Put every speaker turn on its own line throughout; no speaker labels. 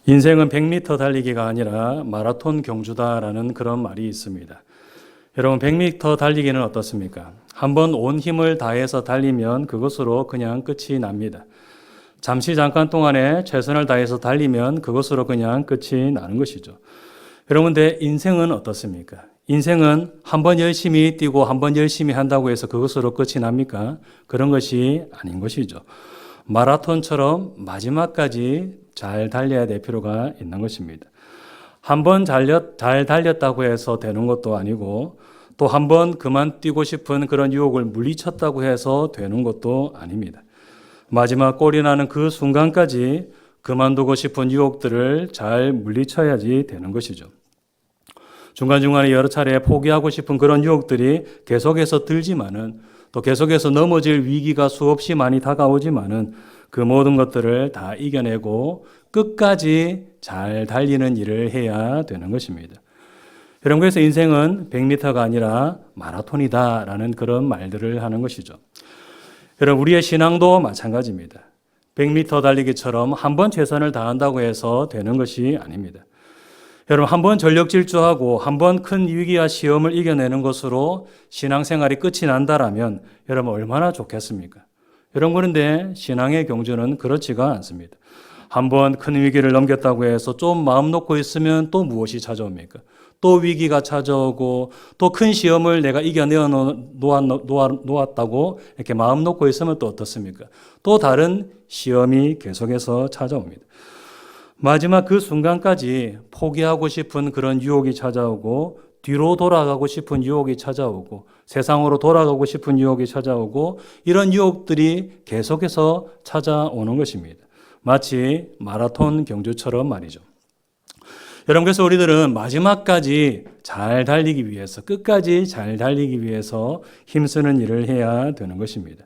인생은 100m 달리기가 아니라 마라톤 경주다라는 그런 말이 있습니다. 여러분 100m 달리기는 어떻습니까? 한번 온 힘을 다해서 달리면 그것으로 그냥 끝이 납니다. 잠깐 동안에 최선을 다해서 달리면 그것으로 그냥 끝이 나는 것이죠. 여러분들 인생은 어떻습니까? 인생은 한번 열심히 뛰고 한번 열심히 한다고 해서 그것으로 끝이 납니까? 그런 것이 아닌 것이죠. 마라톤처럼 마지막까지 잘 달려야 될 필요가 있는 것입니다. 한번 잘 달렸다고 해서 되는 것도 아니고 또 한번 그만 뛰고 싶은 그런 유혹을 물리쳤다고 해서 되는 것도 아닙니다. 마지막 골이 나는 그 순간까지 그만두고 싶은 유혹들을 잘 물리쳐야지 되는 것이죠. 중간중간에 여러 차례 포기하고 싶은 그런 유혹들이 계속해서 들지만은 또 계속해서 넘어질 위기가 수없이 많이 다가오지만은 그 모든 것들을 다 이겨내고 끝까지 잘 달리는 일을 해야 되는 것입니다. 여러분, 그래서 인생은 100m가 아니라 마라톤이다라는 그런 말들을 하는 것이죠. 여러분, 우리의 신앙도 마찬가지입니다. 100m 달리기처럼 한 번 최선을 다한다고 해서 되는 것이 아닙니다. 여러분, 한 번 전력 질주하고 한 번 큰 위기와 시험을 이겨내는 것으로 신앙생활이 끝이 난다라면 여러분 얼마나 좋겠습니까? 여러분, 그런데 신앙의 경주는 그렇지가 않습니다. 한 번 큰 위기를 넘겼다고 해서 좀 마음 놓고 있으면 또 무엇이 찾아옵니까? 또 위기가 찾아오고 또 큰 시험을 내가 이겨내어 놓았다고 이렇게 마음 놓고 있으면 또 어떻습니까? 또 다른 시험이 계속해서 찾아옵니다. 마지막 그 순간까지 포기하고 싶은 그런 유혹이 찾아오고 뒤로 돌아가고 싶은 유혹이 찾아오고 세상으로 돌아가고 싶은 유혹이 찾아오고 이런 유혹들이 계속해서 찾아오는 것입니다. 마치 마라톤 경주처럼 말이죠. 여러분, 그래서 우리들은 마지막까지 잘 달리기 위해서 끝까지 잘 달리기 위해서 힘쓰는 일을 해야 되는 것입니다.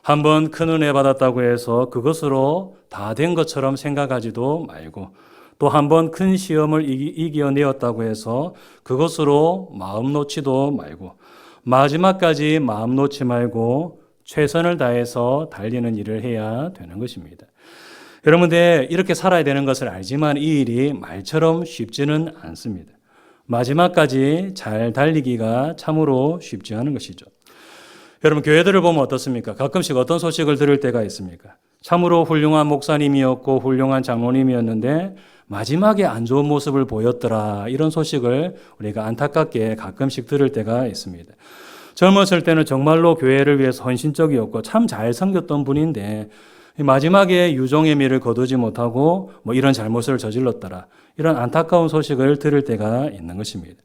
한번 큰 은혜 받았다고 해서 그것으로 다 된 것처럼 생각하지도 말고 또 한번 큰 시험을 이겨내었다고 해서 그것으로 마음 놓지도 말고 마지막까지 마음 놓지 말고 최선을 다해서 달리는 일을 해야 되는 것입니다. 여러분들 이렇게 살아야 되는 것을 알지만 이 일이 말처럼 쉽지는 않습니다. 마지막까지 잘 달리기가 참으로 쉽지 않은 것이죠. 여러분, 교회들을 보면 어떻습니까? 가끔씩 어떤 소식을 들을 때가 있습니까? 참으로 훌륭한 목사님이었고 훌륭한 장로님이었는데 마지막에 안 좋은 모습을 보였더라. 이런 소식을 우리가 안타깝게 가끔씩 들을 때가 있습니다. 젊었을 때는 정말로 교회를 위해서 헌신적이었고 참 잘 섬겼던 분인데 마지막에 유종의 미를 거두지 못하고 이런 잘못을 저질렀더라. 이런 안타까운 소식을 들을 때가 있는 것입니다.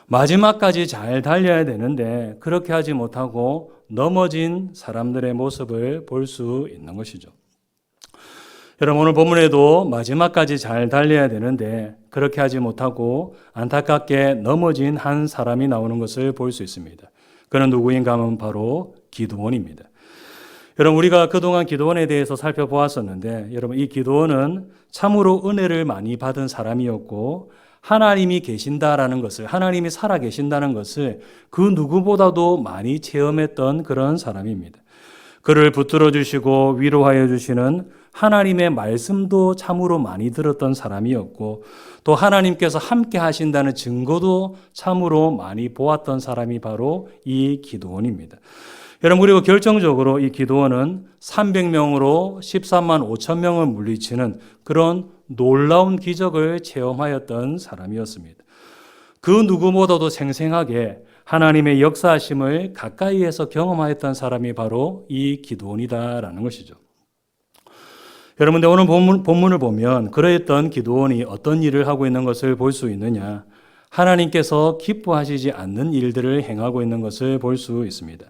마지막까지 잘 달려야 되는데 그렇게 하지 못하고 넘어진 사람들의 모습을 볼 수 있는 것이죠. 여러분, 오늘 본문에도 마지막까지 잘 달려야 되는데 그렇게 하지 못하고 안타깝게 넘어진 한 사람이 나오는 것을 볼 수 있습니다. 그는 누구인가 하면 바로 기드온입니다. 여러분, 우리가 그동안 기드온에 대해서 살펴보았었는데 여러분, 이 기드온은 참으로 은혜를 많이 받은 사람이었고 하나님이 계신다라는 것을, 하나님이 살아 계신다는 것을 그 누구보다도 많이 체험했던 그런 사람입니다. 그를 붙들어 주시고 위로하여 주시는 하나님의 말씀도 참으로 많이 들었던 사람이었고 또 하나님께서 함께 하신다는 증거도 참으로 많이 보았던 사람이 바로 이 기드온입니다. 여러분, 그리고 결정적으로 이 기드온은 300명으로 13만 5천 명을 물리치는 그런 놀라운 기적을 체험하였던 사람이었습니다. 그 누구보다도 생생하게 하나님의 역사하심을 가까이에서 경험하였던 사람이 바로 이 기드온이다라는 것이죠. 여러분들 오늘 본문을 보면 그러했던 기드온이 어떤 일을 하고 있는 것을 볼 수 있느냐? 하나님께서 기뻐하시지 않는 일들을 행하고 있는 것을 볼 수 있습니다.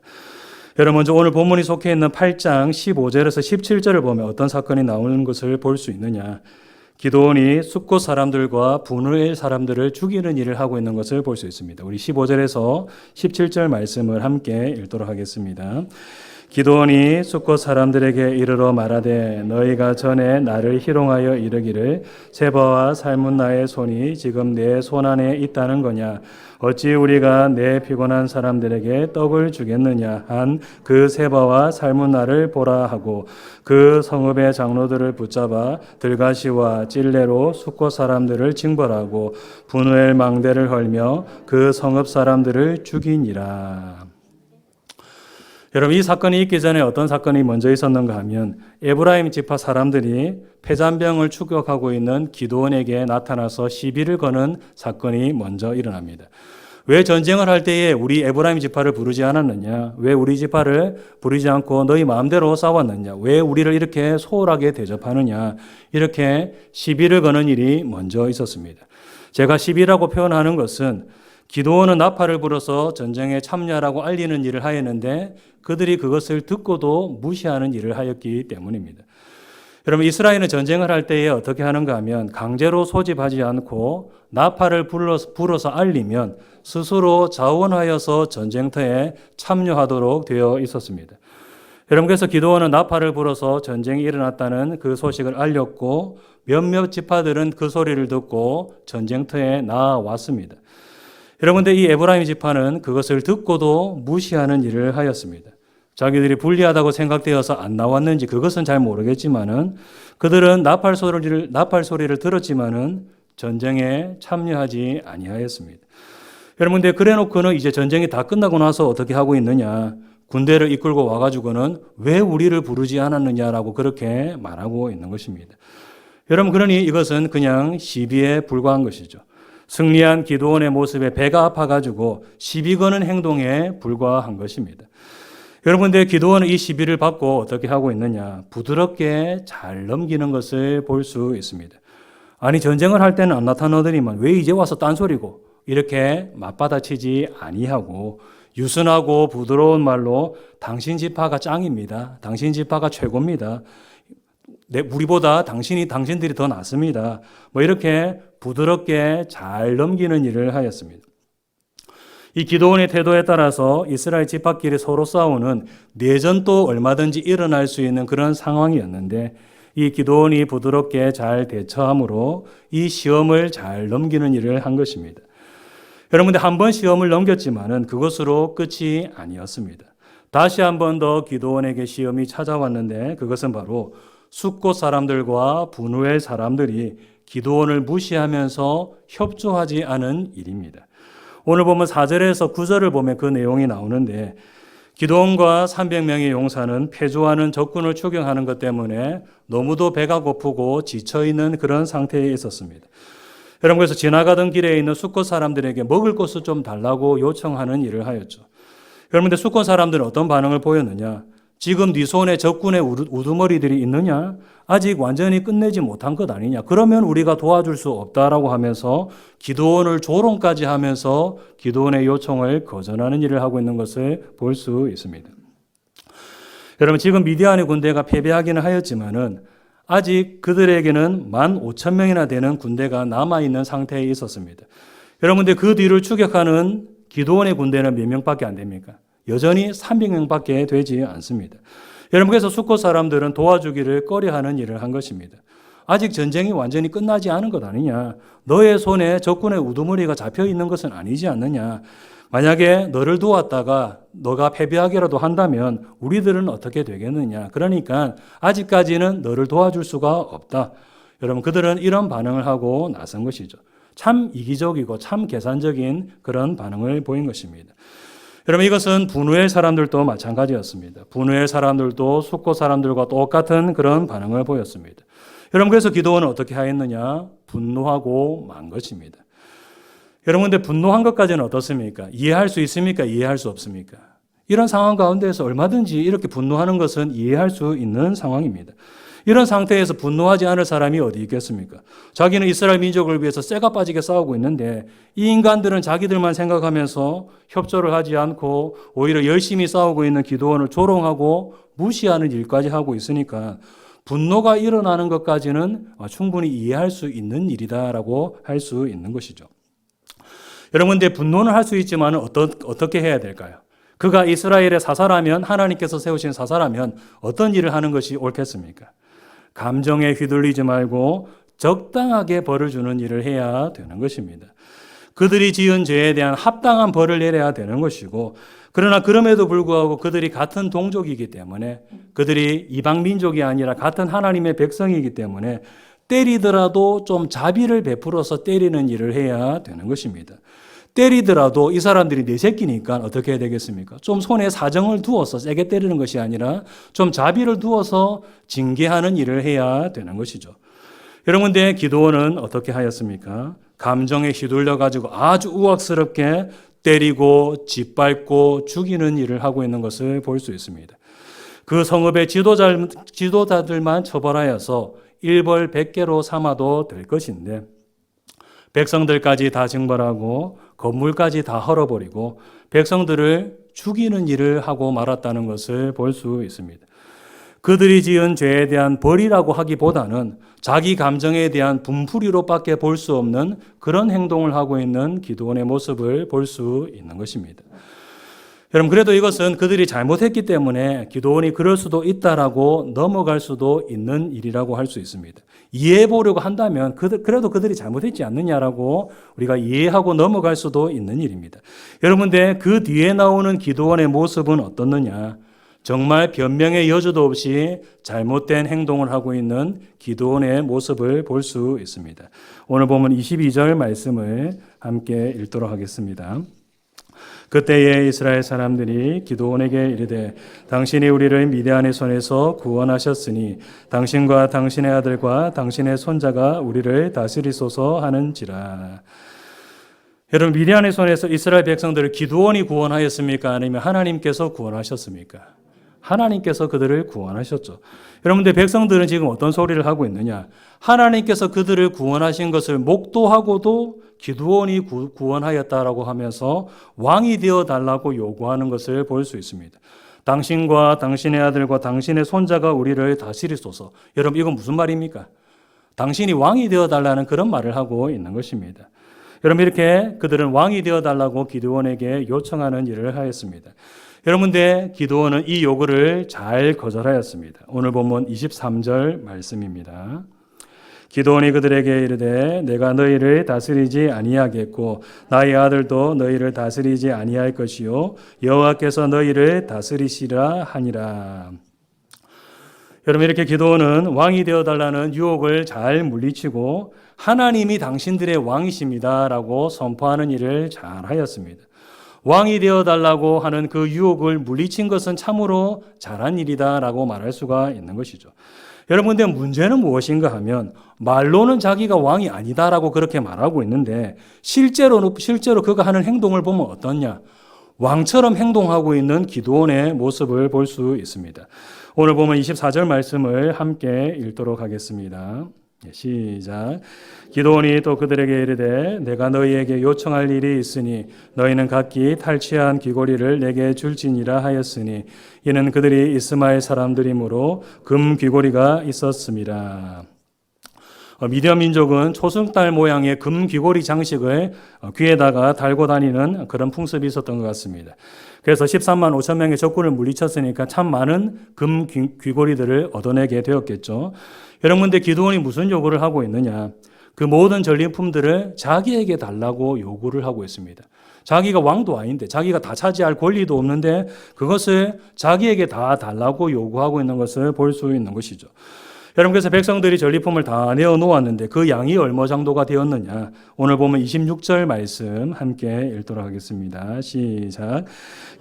여러분, 먼저 오늘 본문이 속해 있는 8장 15절에서 17절을 보면 어떤 사건이 나오는 것을 볼 수 있느냐? 기드온이 숫곳 사람들과 브누엘 사람들을 죽이는 일을 하고 있는 것을 볼 수 있습니다. 우리 15절에서 17절 말씀을 함께 읽도록 하겠습니다. 기드온이 숫곳 사람들에게 이르러 말하되 너희가 전에 나를 희롱하여 이르기를 세바와 살문나의 손이 지금 내 손 안에 있다는 거냐 어찌 우리가 내 피곤한 사람들에게 떡을 주겠느냐 한 그 세바와 살문나를 보라 하고 그 성읍의 장로들을 붙잡아 들가시와 찔레로 숫곳 사람들을 징벌하고 분우엘 망대를 헐며 그 성읍 사람들을 죽이니라. 여러분 이 사건이 있기 전에 어떤 사건이 먼저 있었는가 하면 에브라임 지파 사람들이 패잔병을 추격하고 있는 기드온에게 나타나서 시비를 거는 사건이 먼저 일어납니다. 왜 전쟁을 할 때에 우리 에브라임 지파를 부르지 않았느냐? 왜 우리 지파를 부르지 않고 너희 마음대로 싸웠느냐? 왜 우리를 이렇게 소홀하게 대접하느냐? 이렇게 시비를 거는 일이 먼저 있었습니다. 제가 시비라고 표현하는 것은 기드온은 나팔을 불어서 전쟁에 참여하라고 알리는 일을 하였는데 그들이 그것을 듣고도 무시하는 일을 하였기 때문입니다. 여러분 이스라엘은 전쟁을 할 때에 어떻게 하는가 하면 강제로 소집하지 않고 나팔을 불어서 알리면 스스로 자원하여서 전쟁터에 참여하도록 되어 있었습니다. 여러분 그래서 기드온은 나팔을 불어서 전쟁이 일어났다는 그 소식을 알렸고 몇몇 지파들은 그 소리를 듣고 전쟁터에 나아왔습니다. 여러분들 이 에브라임 지파는 그것을 듣고도 무시하는 일을 하였습니다. 자기들이 불리하다고 생각되어서 안 나왔는지 그것은 잘 모르겠지만은 그들은 나팔 소리를 들었지만은 전쟁에 참여하지 아니하였습니다. 여러분들 그래놓고는 이제 전쟁이 다 끝나고 나서 어떻게 하고 있느냐? 군대를 이끌고 와가지고는 왜 우리를 부르지 않았느냐라고 그렇게 말하고 있는 것입니다. 여러분 그러니 이것은 그냥 시비에 불과한 것이죠. 승리한 기드온의 모습에 배가 아파가지고 시비 거는 행동에 불과한 것입니다. 여러분들 기드온은 이 시비를 받고 어떻게 하고 있느냐? 부드럽게 잘 넘기는 것을 볼 수 있습니다. 아니 전쟁을 할 때는 안 나타나더니만 왜 이제 와서 딴소리고 이렇게 맞받아치지 아니하고 유순하고 부드러운 말로 당신 지파가 짱입니다. 당신 지파가 최고입니다. 우리보다 당신들이 더 낫습니다. 뭐 이렇게 부드럽게 잘 넘기는 일을 하였습니다. 이 기드온의 태도에 따라서 이스라엘 지파끼리 서로 싸우는 내전도 얼마든지 일어날 수 있는 그런 상황이었는데 이 기드온이 부드럽게 잘 대처함으로 이 시험을 잘 넘기는 일을 한 것입니다. 여러분들 한 번 시험을 넘겼지만은 그것으로 끝이 아니었습니다. 다시 한 번 더 기드온에게 시험이 찾아왔는데 그것은 바로 숫곳 사람들과 분우엘 사람들이 기드온을 무시하면서 협조하지 않은 일입니다. 오늘 보면 4절에서 9절을 보면 그 내용이 나오는데 기드온과 300명의 용사는 패조하는 적군을 추격하는 것 때문에 너무도 배가 고프고 지쳐있는 그런 상태에 있었습니다. 여러분 그래서 지나가던 길에 있는 숫곳 사람들에게 먹을 것을 좀 달라고 요청하는 일을 하였죠. 여러분들 숫곳 사람들은 어떤 반응을 보였느냐? 지금 네 손에 적군의 우두머리들이 있느냐? 아직 완전히 끝내지 못한 것 아니냐? 그러면 우리가 도와줄 수 없다라고 하면서 기드온을 조롱까지 하면서 기드온의 요청을 거절하는 일을 하고 있는 것을 볼 수 있습니다. 여러분 지금 미디안의 군대가 패배하기는 하였지만은 아직 그들에게는 15,000명이나 되는 군대가 남아있는 상태에 있었습니다. 여러분들 그 뒤를 추격하는 기드온의 군대는 몇 명밖에 안 됩니까? 여전히 300명밖에 되지 않습니다. 여러분 그래서 숫곳 사람들은 도와주기를 꺼려하는 일을 한 것입니다. 아직 전쟁이 완전히 끝나지 않은 것 아니냐? 너의 손에 적군의 우두머리가 잡혀 있는 것은 아니지 않느냐? 만약에 너를 도왔다가 너가 패배하기라도 한다면 우리들은 어떻게 되겠느냐? 그러니까 아직까지는 너를 도와줄 수가 없다. 여러분 그들은 이런 반응을 하고 나선 것이죠. 참 이기적이고 참 계산적인 그런 반응을 보인 것입니다. 여러분 이것은 분우엘 사람들도 마찬가지였습니다. 분우엘 사람들도 숫곳 사람들과 똑같은 그런 반응을 보였습니다. 여러분 그래서 기드온은 어떻게 하였느냐? 분노하고 만 것입니다. 여러분 근데 분노한 것까지는 어떻습니까? 이해할 수 있습니까? 이해할 수 없습니까? 이런 상황 가운데에서 얼마든지 이렇게 분노하는 것은 이해할 수 있는 상황입니다. 이런 상태에서 분노하지 않을 사람이 어디 있겠습니까? 자기는 이스라엘 민족을 위해서 쇠가 빠지게 싸우고 있는데 이 인간들은 자기들만 생각하면서 협조를 하지 않고 오히려 열심히 싸우고 있는 기드온을 조롱하고 무시하는 일까지 하고 있으니까 분노가 일어나는 것까지는 충분히 이해할 수 있는 일이다라고 할 수 있는 것이죠. 여러분, 근데 분노는 할 수 있지만 어떻게 해야 될까요? 그가 이스라엘의 사사라면, 하나님께서 세우신 사사라면 어떤 일을 하는 것이 옳겠습니까? 감정에 휘둘리지 말고 적당하게 벌을 주는 일을 해야 되는 것입니다. 그들이 지은 죄에 대한 합당한 벌을 내려야 되는 것이고, 그러나 그럼에도 불구하고 그들이 같은 동족이기 때문에, 그들이 이방 민족이 아니라 같은 하나님의 백성이기 때문에 때리더라도 좀 자비를 베풀어서 때리는 일을 해야 되는 것입니다. 때리더라도 이 사람들이 내 새끼니까 어떻게 해야 되겠습니까? 좀 손에 사정을 두어서 세게 때리는 것이 아니라 좀 자비를 두어서 징계하는 일을 해야 되는 것이죠. 여러분, 근데 기드온은 어떻게 하였습니까? 감정에 휘둘려 가지고 아주 우악스럽게 때리고 짓밟고 죽이는 일을 하고 있는 것을 볼 수 있습니다. 그 성읍의 지도자들만 처벌하여서 일벌백계로 삼아도 될 것인데, 백성들까지 다 징벌하고 건물까지 다 헐어버리고 백성들을 죽이는 일을 하고 말았다는 것을 볼 수 있습니다. 그들이 지은 죄에 대한 벌이라고 하기보다는 자기 감정에 대한 분풀이로밖에 볼 수 없는 그런 행동을 하고 있는 기드온의 모습을 볼 수 있는 것입니다. 여러분, 그래도 이것은 그들이 잘못했기 때문에 기드온이 그럴 수도 있다라고 넘어갈 수도 있는 일이라고 할 수 있습니다. 이해해 보려고 한다면 그래도 그들이 잘못했지 않느냐라고 우리가 이해하고 넘어갈 수도 있는 일입니다. 여러분, 근데 그 뒤에 나오는 기드온의 모습은 어떻느냐? 정말 변명의 여지도 없이 잘못된 행동을 하고 있는 기드온의 모습을 볼 수 있습니다. 오늘 보면 22절 말씀을 함께 읽도록 하겠습니다. 그때에 이스라엘 사람들이 기드온에게 이르되 당신이 우리를 미디안의 손에서 구원하셨으니 당신과 당신의 아들과 당신의 손자가 우리를 다스리소서 하는지라. 여러분, 미디안의 손에서 이스라엘 백성들을 기드온이 구원하였습니까? 아니면 하나님께서 구원하셨습니까? 하나님께서 그들을 구원하셨죠. 여러분들, 백성들은 지금 어떤 소리를 하고 있느냐? 하나님께서 그들을 구원하신 것을 목도하고도 기드온이 구원하였다라고 하면서 왕이 되어 달라고 요구하는 것을 볼 수 있습니다. 당신과 당신의 아들과 당신의 손자가 우리를 다스리소서. 여러분, 이건 무슨 말입니까? 당신이 왕이 되어 달라는 그런 말을 하고 있는 것입니다. 여러분, 이렇게 그들은 왕이 되어 달라고 기드온에게 요청하는 일을 하였습니다. 여러분들, 기드온은 이 요구를 잘 거절하였습니다. 오늘 본문 23절 말씀입니다. 기드온이 그들에게 이르되 내가 너희를 다스리지 아니하겠고 나의 아들도 너희를 다스리지 아니할 것이요 여호와께서 너희를 다스리시라 하니라. 여러분, 이렇게 기드온은 왕이 되어달라는 유혹을 잘 물리치고 하나님이 당신들의 왕이십니다라고 선포하는 일을 잘 하였습니다. 왕이 되어달라고 하는 그 유혹을 물리친 것은 참으로 잘한 일이다라고 말할 수가 있는 것이죠. 여러분, 근데 문제는 무엇인가 하면 말로는 자기가 왕이 아니다라고 그렇게 말하고 있는데 실제로 그가 하는 행동을 보면 어떻냐? 왕처럼 행동하고 있는 기드온의 모습을 볼 수 있습니다. 오늘 보면 24절 말씀을 함께 읽도록 하겠습니다. 시작. 기드온이 또 그들에게 이르되 내가 너희에게 요청할 일이 있으니 너희는 각기 탈취한 귀고리를 내게 줄지니라 하였으니 이는 그들이 이스마엘 사람들이므로 금 귀고리가 있었습니다. 미디안 민족은 초승달 모양의 금 귀고리 장식을 귀에다가 달고 다니는 그런 풍습이 있었던 것 같습니다. 그래서 13만 5천 명의 적군을 물리쳤으니까 참 많은 금 귀고리들을 얻어내게 되었겠죠. 여러분, 근데 기드온이 무슨 요구를 하고 있느냐? 그 모든 전리품들을 자기에게 달라고 요구를 하고 있습니다. 자기가 왕도 아닌데, 자기가 다 차지할 권리도 없는데 그것을 자기에게 다 달라고 요구하고 있는 것을 볼 수 있는 것이죠. 여러분, 그래서 백성들이 전리품을 다 내어 놓았는데 그 양이 얼마 정도가 되었느냐? 오늘 보면 26절 말씀 함께 읽도록 하겠습니다. 시작.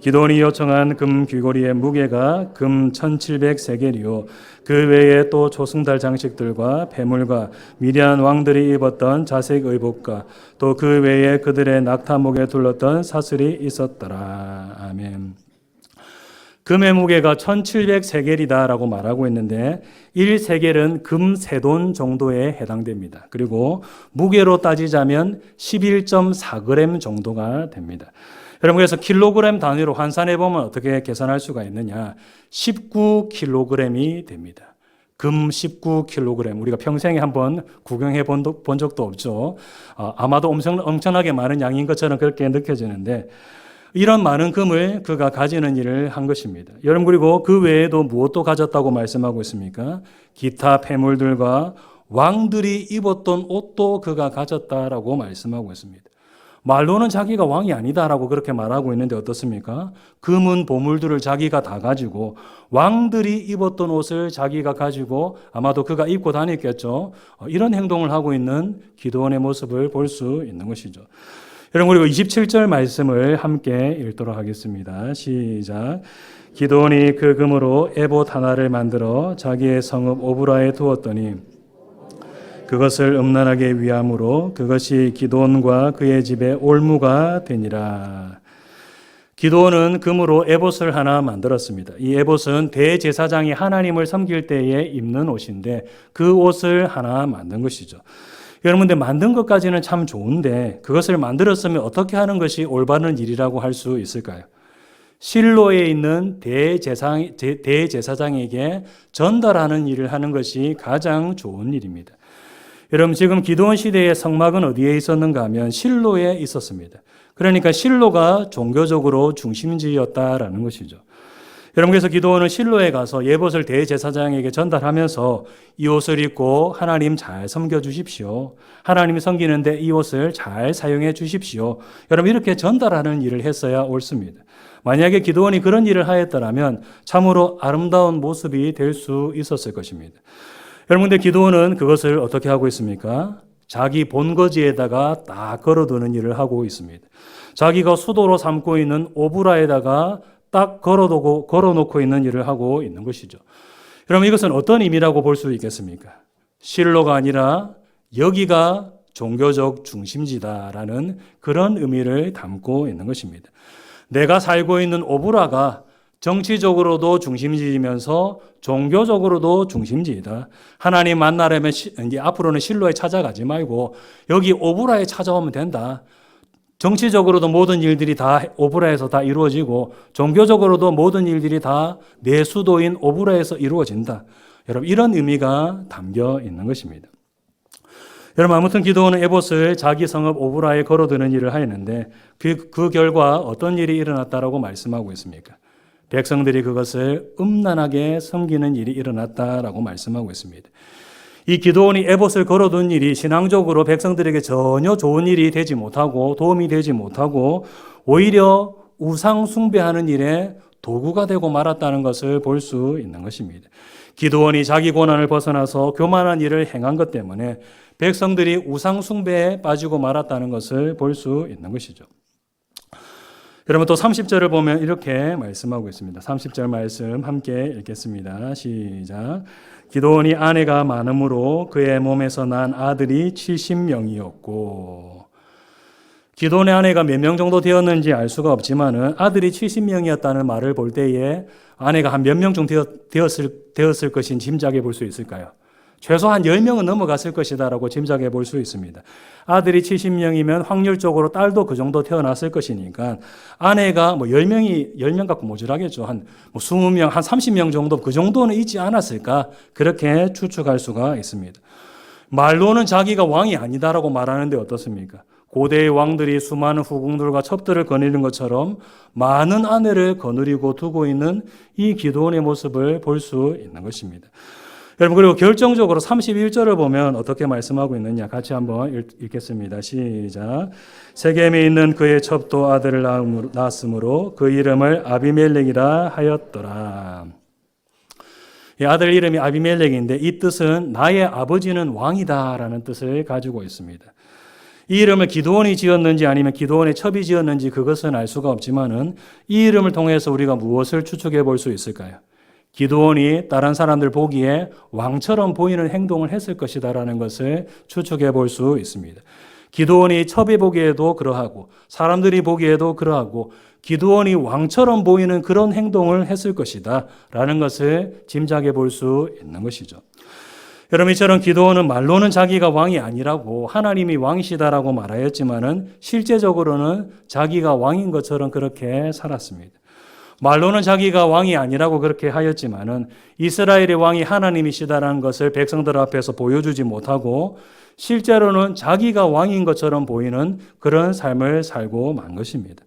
기드온이 요청한 금 귀고리의 무게가 금 1700세겔이요 그 외에 또 초승달 장식들과 배물과 미디안 왕들이 입었던 자색 의복과 또 그 외에 그들의 낙타목에 둘렀던 사슬이 있었더라. 아멘. 금의 무게가 1700세겔이다라고 말하고 있는데 1세겔은 금 3돈 정도에 해당됩니다. 그리고 무게로 따지자면 11.4g 정도가 됩니다. 여러분, 그래서 킬로그램 단위로 환산해 보면 어떻게 계산할 수가 있느냐? 19kg이 됩니다. 금 19kg. 우리가 평생에 한번 구경해 본 적도 없죠. 아마도 엄청나게 많은 양인 것처럼 그렇게 느껴지는데 이런 많은 금을 그가 가지는 일을 한 것입니다. 여러분, 그리고 그 외에도 무엇도 가졌다고 말씀하고 있습니까? 기타 폐물들과 왕들이 입었던 옷도 그가 가졌다라고 말씀하고 있습니다. 말로는 자기가 왕이 아니다라고 그렇게 말하고 있는데 어떻습니까? 금은 보물들을 자기가 다 가지고 왕들이 입었던 옷을 자기가 가지고 아마도 그가 입고 다녔겠죠. 이런 행동을 하고 있는 기드온의 모습을 볼 수 있는 것이죠. 여러분, 그리고 27절 말씀을 함께 읽도록 하겠습니다. 시작. 기드온이 그 금으로 에봇 하나를 만들어 자기의 성읍 오브라에 두었더니 그것을 음란하게 위함으로 그것이 기드온과 그의 집에 올무가 되니라. 기드온은 금으로 에봇을 하나 만들었습니다. 이 에봇은 대제사장이 하나님을 섬길 때에 입는 옷인데 그 옷을 하나 만든 것이죠. 여러분들, 만든 것까지는 참 좋은데 그것을 만들었으면 어떻게 하는 것이 올바른 일이라고 할 수 있을까요? 실로에 있는 대제사장에게 전달하는 일을 하는 것이 가장 좋은 일입니다. 여러분, 지금 기드온 시대의 성막은 어디에 있었는가 하면 실로에 있었습니다. 그러니까 실로가 종교적으로 중심지였다라는 것이죠. 여러분, 그래서 기드온은 실로에 가서 예봇을 대제사장에게 전달하면서 이 옷을 입고 하나님 잘 섬겨 주십시오. 하나님이 섬기는데 이 옷을 잘 사용해 주십시오. 여러분, 이렇게 전달하는 일을 했어야 옳습니다. 만약에 기드온이 그런 일을 하였더라면 참으로 아름다운 모습이 될 수 있었을 것입니다. 여러분, 근데 기드온은 그것을 어떻게 하고 있습니까? 자기 본거지에다가 딱 걸어두는 일을 하고 있습니다. 자기가 수도로 삼고 있는 오브라에다가 딱 걸어놓고 있는 일을 하고 있는 것이죠. 여러분, 이것은 어떤 의미라고 볼 수 있겠습니까? 실로가 아니라 여기가 종교적 중심지다라는 그런 의미를 담고 있는 것입니다. 내가 살고 있는 오브라가 정치적으로도 중심지이면서 종교적으로도 중심지이다. 하나님 만나려면 이제 앞으로는 실로에 찾아가지 말고 여기 오브라에 찾아오면 된다. 정치적으로도 모든 일들이 다 오브라에서 다 이루어지고 종교적으로도 모든 일들이 다 내 수도인 오브라에서 이루어진다. 여러분, 이런 의미가 담겨 있는 것입니다. 여러분, 아무튼 기드온은 에봇을 자기 성읍 오브라에 걸어두는 일을 하였는데 그 결과 어떤 일이 일어났다라고 말씀하고 있습니까? 백성들이 그것을 음란하게 섬기는 일이 일어났다라고 말씀하고 있습니다. 이 기드온이 에봇을 걸어둔 일이 신앙적으로 백성들에게 전혀 좋은 일이 되지 못하고 도움이 되지 못하고 오히려 우상 숭배하는 일에 도구가 되고 말았다는 것을 볼 수 있는 것입니다. 기드온이 자기 고난을 벗어나서 교만한 일을 행한 것 때문에 백성들이 우상 숭배에 빠지고 말았다는 것을 볼 수 있는 것이죠. 여러분, 또 30절을 보면 이렇게 말씀하고 있습니다. 30절 말씀 함께 읽겠습니다. 시작. 기드온이 아내가 많음으로 그의 몸에서 난 아들이 70명이었고, 기드온의 아내가 몇 명 정도 되었는지 알 수가 없지만은 아들이 70명이었다는 말을 볼 때에 아내가 한 몇 명 정도 되었을 것인 짐작해 볼 수 있을까요? 최소한 10명은 넘어갔을 것이다라고 짐작해 볼 수 있습니다. 아들이 70명이면 확률적으로 딸도 그 정도 태어났을 것이니까 아내가 10명 갖고 모자라겠죠. 한 20명, 한 30명 정도, 그 정도는 있지 않았을까? 그렇게 추측할 수가 있습니다. 말로는 자기가 왕이 아니다라고 말하는데 어떻습니까? 고대의 왕들이 수많은 후궁들과 첩들을 거느리는 것처럼 많은 아내를 거느리고 두고 있는 이 기드온의 모습을 볼 수 있는 것입니다. 여러분, 그리고 결정적으로 31절을 보면 어떻게 말씀하고 있느냐 같이 한번 읽겠습니다. 시작. 세겜에 있는 그의 첩도 아들을 낳았으므로 그 이름을 아비멜렉이라 하였더라. 이 아들 이름이 아비멜렉인데 이 뜻은 나의 아버지는 왕이다라는 뜻을 가지고 있습니다. 이 이름을 기드온이 지었는지 아니면 기드온의 첩이 지었는지 그것은 알 수가 없지만은 이 이름을 통해서 우리가 무엇을 추측해 볼 수 있을까요? 기드온이 다른 사람들 보기에 왕처럼 보이는 행동을 했을 것이다라는 것을 추측해 볼 수 있습니다. 기드온이 첩이 보기에도 그러하고 사람들이 보기에도 그러하고 기드온이 왕처럼 보이는 그런 행동을 했을 것이다 라는 것을 짐작해 볼 수 있는 것이죠. 여러분, 이처럼 기드온은 말로는 자기가 왕이 아니라고 하나님이 왕이시다라고 말하였지만은 실제적으로는 자기가 왕인 것처럼 그렇게 살았습니다. 말로는 자기가 왕이 아니라고 그렇게 하였지만은 이스라엘의 왕이 하나님이시다라는 것을 백성들 앞에서 보여주지 못하고 실제로는 자기가 왕인 것처럼 보이는 그런 삶을 살고 만 것입니다.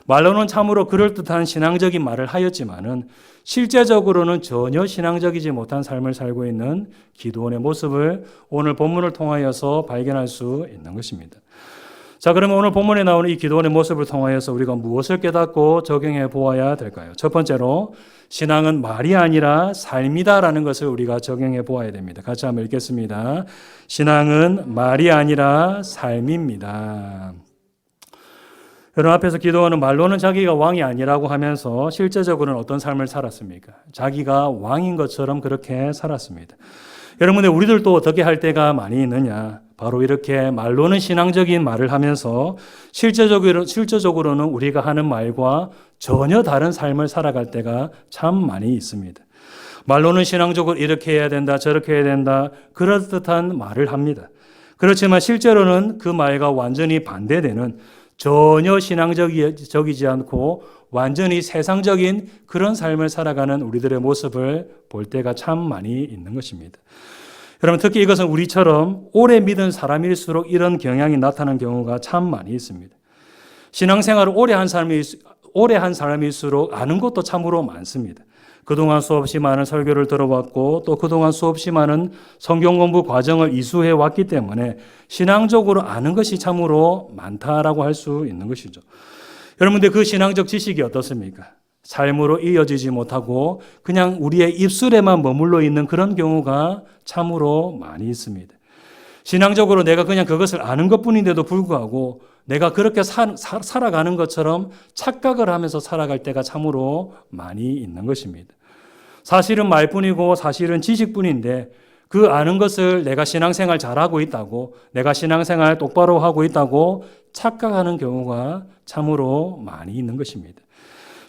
말로는 참으로 그럴듯한 신앙적인 말을 하였지만은 실제적으로는 전혀 신앙적이지 못한 삶을 살고 있는 기드온의 모습을 오늘 본문을 통하여서 발견할 수 있는 것입니다. 자, 그러면 오늘 본문에 나오는 이 기드온의 모습을 통하여서 우리가 무엇을 깨닫고 적용해 보아야 될까요? 첫 번째로 신앙은 말이 아니라 삶이다라는 것을 우리가 적용해 보아야 됩니다. 같이 한번 읽겠습니다. 신앙은 말이 아니라 삶입니다. 여러분 앞에서 기도하는 말로는 자기가 왕이 아니라고 하면서 실제적으로는 어떤 삶을 살았습니까? 자기가 왕인 것처럼 그렇게 살았습니다. 여러분, 우리들도 어떻게 할 때가 많이 있느냐? 바로 이렇게 말로는 신앙적인 말을 하면서 실제적으로는 우리가 하는 말과 전혀 다른 삶을 살아갈 때가 참 많이 있습니다. 말로는 신앙적으로 이렇게 해야 된다, 저렇게 해야 된다, 그럴듯한 말을 합니다. 그렇지만 실제로는 그 말과 완전히 반대되는 전혀 신앙적이지 않고 완전히 세상적인 그런 삶을 살아가는 우리들의 모습을 볼 때가 참 많이 있는 것입니다. 여러분, 특히 이것은 우리처럼 오래 믿은 사람일수록 이런 경향이 나타나는 경우가 참 많이 있습니다. 신앙생활을 오래 한 사람일수록 아는 것도 참으로 많습니다. 그동안 수없이 많은 설교를 들어왔고 또 그동안 수없이 많은 성경 공부 과정을 이수해 왔기 때문에 신앙적으로 아는 것이 참으로 많다라고 할 수 있는 것이죠. 여러분들 그 신앙적 지식이 어떻습니까? 삶으로 이어지지 못하고 그냥 우리의 입술에만 머물러 있는 그런 경우가 참으로 많이 있습니다. 신앙적으로 내가 그냥 그것을 아는 것뿐인데도 불구하고 내가 그렇게 살아가는 것처럼 착각을 하면서 살아갈 때가 참으로 많이 있는 것입니다. 사실은 말뿐이고 사실은 지식뿐인데 그 아는 것을 내가 신앙생활 잘하고 있다고, 내가 신앙생활 똑바로 하고 있다고 착각하는 경우가 참으로 많이 있는 것입니다.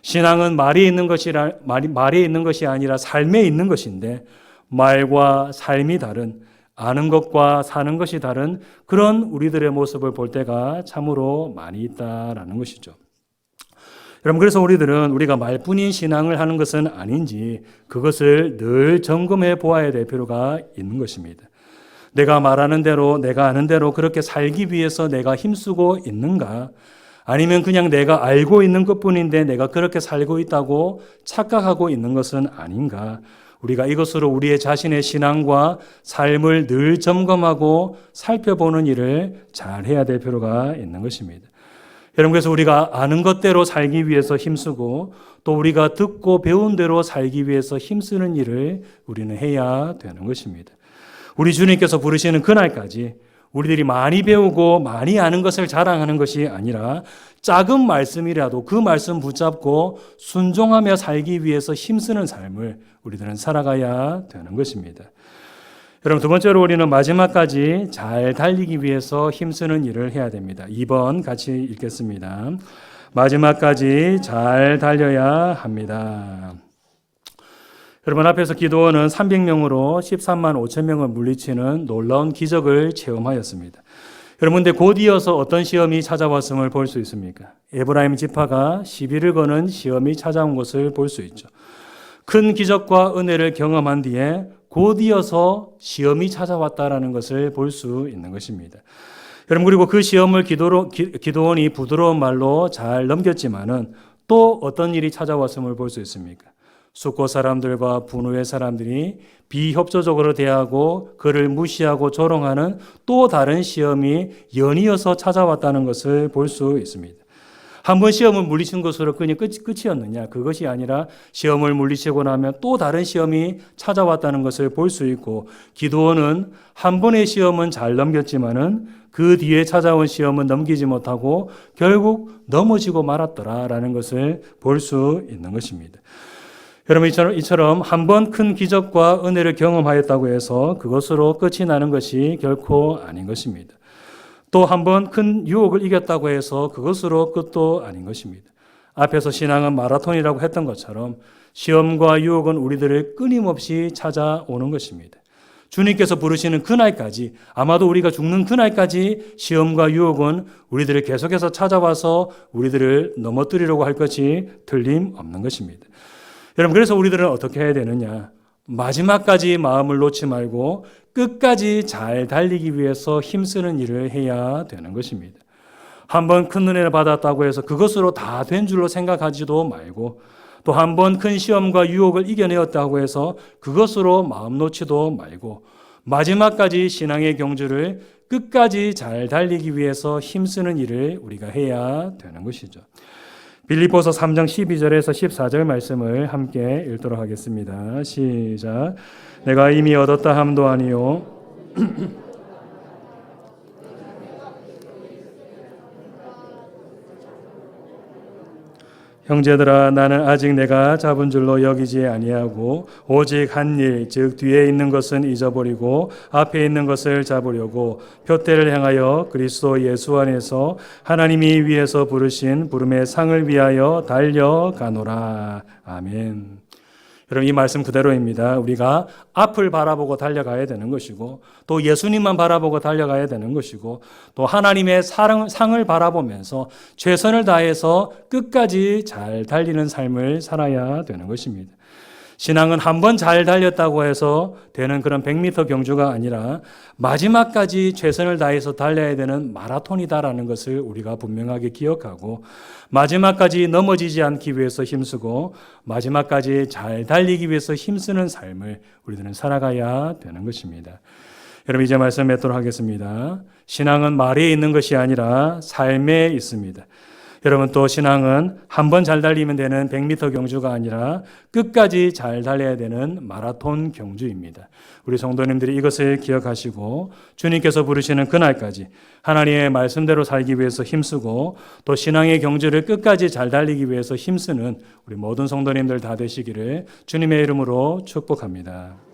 신앙은 말이 있는 것이 아니라 삶에 있는 것인데 말과 삶이 다른, 아는 것과 사는 것이 다른 그런 우리들의 모습을 볼 때가 참으로 많이 있다라는 것이죠. 여러분, 그래서 우리가 말뿐인 신앙을 하는 것은 아닌지 그것을 늘 점검해 보아야 될 필요가 있는 것입니다. 내가 말하는 대로, 내가 아는 대로 그렇게 살기 위해서 내가 힘쓰고 있는가? 아니면 그냥 내가 알고 있는 것뿐인데 내가 그렇게 살고 있다고 착각하고 있는 것은 아닌가? 우리가 이것으로 우리의 자신의 신앙과 삶을 늘 점검하고 살펴보는 일을 잘 해야 될 필요가 있는 것입니다. 여러분, 그래서 우리가 아는 것대로 살기 위해서 힘쓰고 또 우리가 듣고 배운 대로 살기 위해서 힘쓰는 일을 우리는 해야 되는 것입니다. 우리 주님께서 부르시는 그날까지 우리들이 많이 배우고 많이 아는 것을 자랑하는 것이 아니라 작은 말씀이라도 그 말씀 붙잡고 순종하며 살기 위해서 힘쓰는 삶을 우리들은 살아가야 되는 것입니다. 여러분, 두 번째로 우리는 마지막까지 잘 달리기 위해서 힘쓰는 일을 해야 됩니다. 2번 같이 읽겠습니다. 마지막까지 잘 달려야 합니다. 여러분, 앞에서 기드온은 300명으로 13만 5천 명을 물리치는 놀라운 기적을 체험하였습니다. 여러분, 근데 곧 이어서 어떤 시험이 찾아왔음을 볼 수 있습니까? 에브라임 지파가 시비를 거는 시험이 찾아온 것을 볼 수 있죠. 큰 기적과 은혜를 경험한 뒤에 곧 이어서 시험이 찾아왔다라는 것을 볼 수 있는 것입니다. 여러분, 그리고 그 시험을 기드온이 부드러운 말로 잘 넘겼지만은 또 어떤 일이 찾아왔음을 볼 수 있습니까? 숫곳 사람들과 분후의 사람들이 비협조적으로 대하고 그를 무시하고 조롱하는 또 다른 시험이 연이어서 찾아왔다는 것을 볼 수 있습니다. 한 번 시험을 물리친 것으로 그냥 끝이었느냐? 그것이 아니라 시험을 물리치고 나면 또 다른 시험이 찾아왔다는 것을 볼 수 있고, 기드온은 한 번의 시험은 잘 넘겼지만은 그 뒤에 찾아온 시험은 넘기지 못하고 결국 넘어지고 말았더라라는 것을 볼 수 있는 것입니다. 여러분, 이처럼 한 번 큰 기적과 은혜를 경험하였다고 해서 그것으로 끝이 나는 것이 결코 아닌 것입니다. 또 한 번 큰 유혹을 이겼다고 해서 그것으로 끝도 아닌 것입니다. 앞에서 신앙은 마라톤이라고 했던 것처럼 시험과 유혹은 우리들을 끊임없이 찾아오는 것입니다. 주님께서 부르시는 그날까지, 아마도 우리가 죽는 그날까지 시험과 유혹은 우리들을 계속해서 찾아와서 우리들을 넘어뜨리려고 할 것이 틀림없는 것입니다. 여러분, 그래서 우리들은 어떻게 해야 되느냐? 마지막까지 마음을 놓지 말고 끝까지 잘 달리기 위해서 힘쓰는 일을 해야 되는 것입니다. 한번 큰 은혜를 받았다고 해서 그것으로 다 된 줄로 생각하지도 말고 또 한 번 큰 시험과 유혹을 이겨내었다고 해서 그것으로 마음 놓지도 말고 마지막까지 신앙의 경주를 끝까지 잘 달리기 위해서 힘쓰는 일을 우리가 해야 되는 것이죠. 빌립보서 3장 12절에서 14절 말씀을 함께 읽도록 하겠습니다. 시작. 내가 이미 얻었다 함도 아니요 형제들아 나는 아직 내가 잡은 줄로 여기지 아니하고 오직 한 일 즉 뒤에 있는 것은 잊어버리고 앞에 있는 것을 잡으려고 표대를 향하여 그리스도 예수 안에서 하나님이 위에서 부르신 부름의 상을 위하여 달려가노라. 아멘. 여러분 이 말씀 그대로입니다. 우리가 앞을 바라보고 달려가야 되는 것이고 또 예수님만 바라보고 달려가야 되는 것이고 또 하나님의 상을 바라보면서 최선을 다해서 끝까지 잘 달리는 삶을 살아야 되는 것입니다. 신앙은 한 번 잘 달렸다고 해서 되는 그런 100m 경주가 아니라 마지막까지 최선을 다해서 달려야 되는 마라톤이다라는 것을 우리가 분명하게 기억하고 마지막까지 넘어지지 않기 위해서 힘쓰고 마지막까지 잘 달리기 위해서 힘쓰는 삶을 우리들은 살아가야 되는 것입니다. 여러분 이제 말씀 맺도록 하겠습니다. 신앙은 말에 있는 것이 아니라 삶에 있습니다. 여러분 또 신앙은 한 번 잘 달리면 되는 100m 경주가 아니라 끝까지 잘 달려야 되는 마라톤 경주입니다. 우리 성도님들이 이것을 기억하시고 주님께서 부르시는 그날까지 하나님의 말씀대로 살기 위해서 힘쓰고 또 신앙의 경주를 끝까지 잘 달리기 위해서 힘쓰는 우리 모든 성도님들 다 되시기를 주님의 이름으로 축복합니다.